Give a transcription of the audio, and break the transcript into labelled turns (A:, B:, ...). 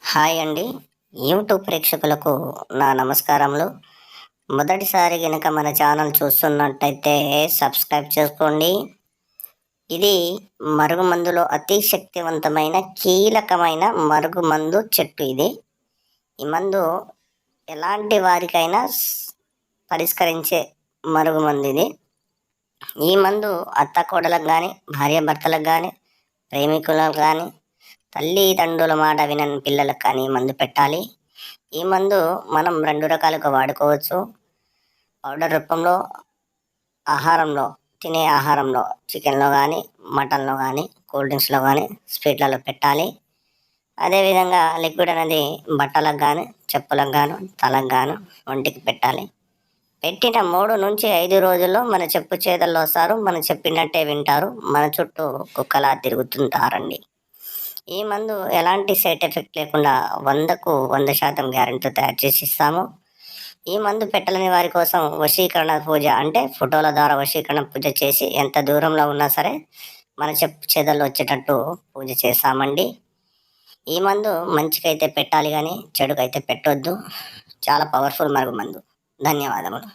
A: Hi అండి. YouTube ప్రేక్షకులకు నా నమస్కారములు. మొదటిసారి గనక మన ఛానల్ చూస్తున్నట్టయితే సబ్స్క్రైబ్ చేసుకోండి. ఇది మరుగుమందులో అతి శక్తివంతమైన కీలకమైన మరుగుమందు చెట్టు ఇది. ఈ మందు ఎలాంటి వారికైనా పరిష్కరించే మరుగుమందు ఇది. ఈ మందు అత్త కోడలకు కానీ, భార్యాభర్తలకు కానీ, ప్రేమికులకు కానీ, తల్లిదండ్రుల మాట వినని పిల్లలకు కానీ ఈ మందు పెట్టాలి. ఈ మందు మనం 2 రకాలుగా వాడుకోవచ్చు. పౌడర్ రూపంలో, ఆహారంలో, తినే ఆహారంలో చికెన్‌లో కానీ, మటన్‌లో కానీ, కూల్ డ్రింక్స్‌లో కానీ, స్వీట్‌లలో పెట్టాలి. అదేవిధంగా లిక్విడ్ అనేది బట్టలకు గాను, చెప్పులకు గాను, తలకు గాను, ఒంటికి పెట్టాలి. పెట్టిన 3-5 రోజుల్లో మన చెప్పు చేతల్లో వస్తారు. మనం చెప్పినట్టే వింటారు. మన చుట్టూ కుక్కలా తిరుగుతుంటారండి. ఈ మందు ఎలాంటి సైడ్ ఎఫెక్ట్ లేకుండా 100కు 100% గ్యారెంటీతో తయారు చేసి ఇస్తాము. ఈ మందు పెట్టలేని వారి కోసం వశీకరణ పూజ అంటే ఫోటోల ద్వారా వశీకరణ పూజ చేసి ఎంత దూరంలో ఉన్నా సరే మన చెప్పు చేతల్లో వచ్చేటట్టు పూజ చేస్తామండి. ఈ మందు మంచికైతే పెట్టాలి కానీ చెడుకైతే పెట్టొద్దు. చాలా పవర్ఫుల్ మరుగు మందు. ధన్యవాదములు.